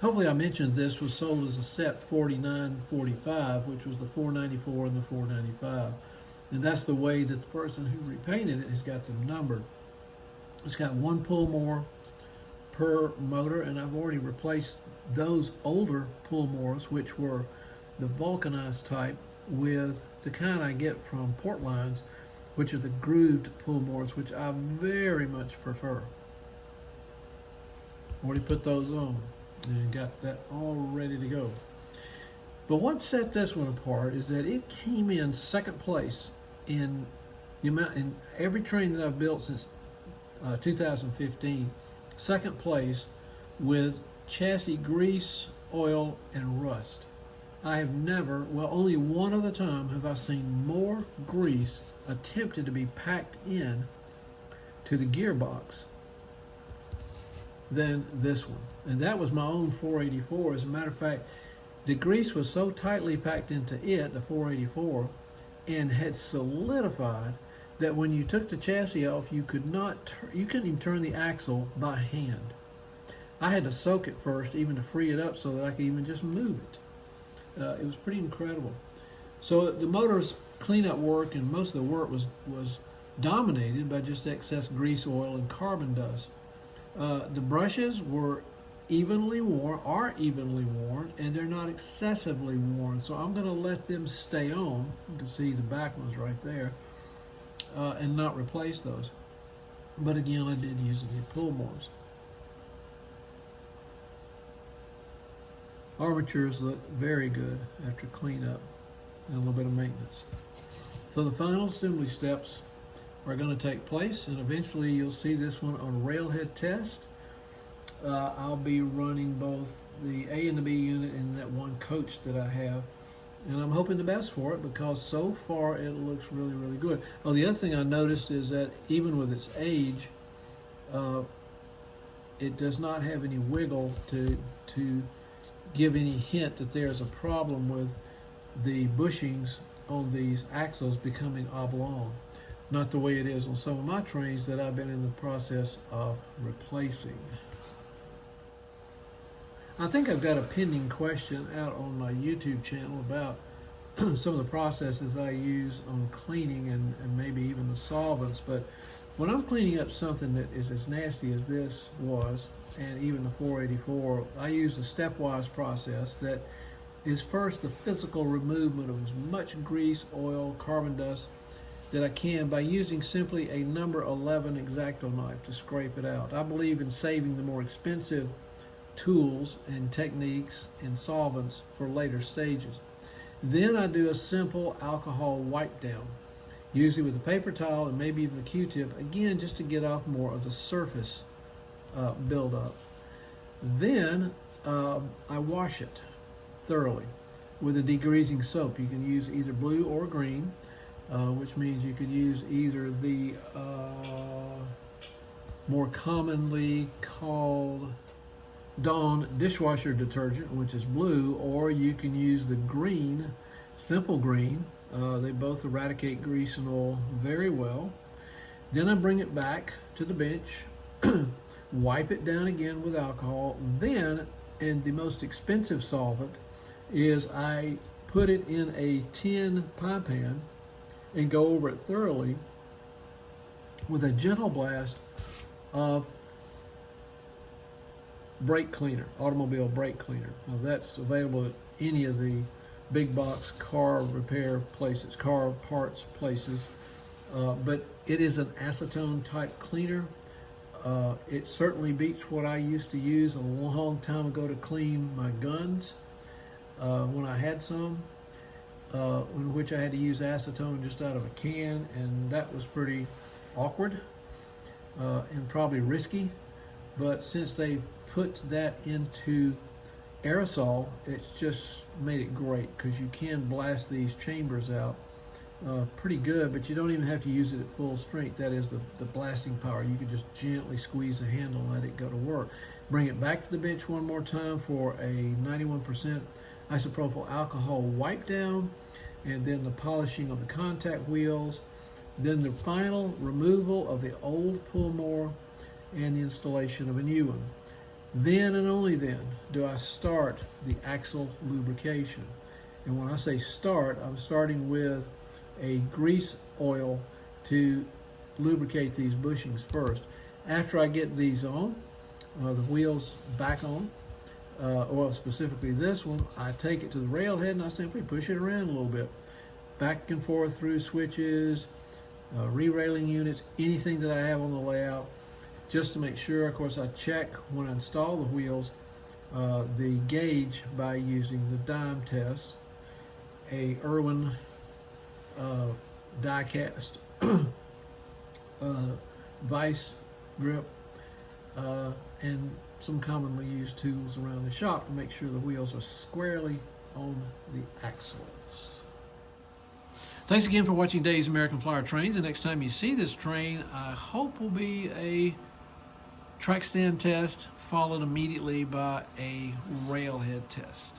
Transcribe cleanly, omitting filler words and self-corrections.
Hopefully I mentioned this was sold as a set 4945, which was the 494 and the 495. And that's the way that the person who repainted it has got them numbered. It's got one pull more per motor, and I've already replaced those older pull mores, which were the vulcanized type, with the kind I get from Portlines, which are the grooved pull mores, which I very much prefer. Already put those on and got that all ready to go. But what set this one apart is that it came in second place in the amount in every train that I've built since 2015. Second place with chassis grease, oil, and rust. I have never, well, only one other time have I seen more grease attempted to be packed in to the gearbox than this one. And that was my own 484. As a matter of fact, the grease was so tightly packed into it, the 484, and had solidified that when you took the chassis off, you couldn't even turn the axle by hand. I had to soak it first, even to free it up so that I could even just move it. It was pretty incredible. So the motor's cleanup work and most of the work was dominated by just excess grease, oil, and carbon dust. The brushes are evenly worn, and they're not excessively worn. So I'm going to let them stay on. You can see the back ones right there, and not replace those. But again, I did use the pull mores. Armatures look very good after cleanup and a little bit of maintenance. So the final assembly steps are going to take place, and eventually you'll see this one on Railhead test. I'll be running both the A and the B unit in that one coach that I have, and I'm hoping the best for it because so far it looks really, really good. Oh, the other thing I noticed is that even with its age, it does not have any wiggle to give any hint that there's a problem with the bushings on these axles becoming oblong. Not the way it is on some of my trains that I've been in the process of replacing. I think I've got a pending question out on my YouTube channel about some of the processes I use on cleaning and maybe even the solvents. But when I'm cleaning up something that is as nasty as this was, and even the 484, I use a stepwise process that is first the physical removal of as much grease, oil, carbon dust that I can by using simply a number 11 X-Acto knife to scrape it out. I believe in saving the more expensive tools and techniques and solvents for later stages. Then I do a simple alcohol wipe down, usually with a paper towel and maybe even a Q-tip, again just to get off more of the surface buildup. Then I wash it thoroughly with a degreasing soap. You can use either blue or green, which means you could use either the more commonly called Dawn dishwasher detergent, which is blue, or you can use the green, simple green. They both eradicate grease and oil very well. Then I bring it back to the bench, wipe it down again with alcohol. Then, and the most expensive solvent is I put it in a tin pie pan and go over it thoroughly with a gentle blast of brake cleaner, automobile brake cleaner. Now that's available at any of the big box car repair places, car parts places, but it is an acetone type cleaner. It certainly beats what I used to use a long time ago to clean my guns when I had some, in which I had to use acetone just out of a can, and that was pretty awkward and probably risky. But since they put that into aerosol, it's just made it great because you can blast these chambers out pretty good, but you don't even have to use it at full strength. That is the blasting power. You can just gently squeeze the handle and let it go to work. Bring it back to the bench one more time for a 91% isopropyl alcohol wipe down, and then the polishing of the contact wheels, then the final removal of the old pull more and the installation of a new one. Then and only then do I start the axle lubrication. And when I say start, I'm starting with a grease oil to lubricate these bushings first. After I get these on, the wheels back on, or specifically this one, I take it to the railhead and I simply push it around a little bit. Back and forth through switches, re-railing units, anything that I have on the layout, just to make sure. Of course, I check when I install the wheels the gauge by using the dime test, a Irwin die cast vice grip, and some commonly used tools around the shop to make sure the wheels are squarely on the axles. Thanks again for watching Dave's American Flyer Trains. The next time you see this train, I hope will be a track stand test followed immediately by a railhead test.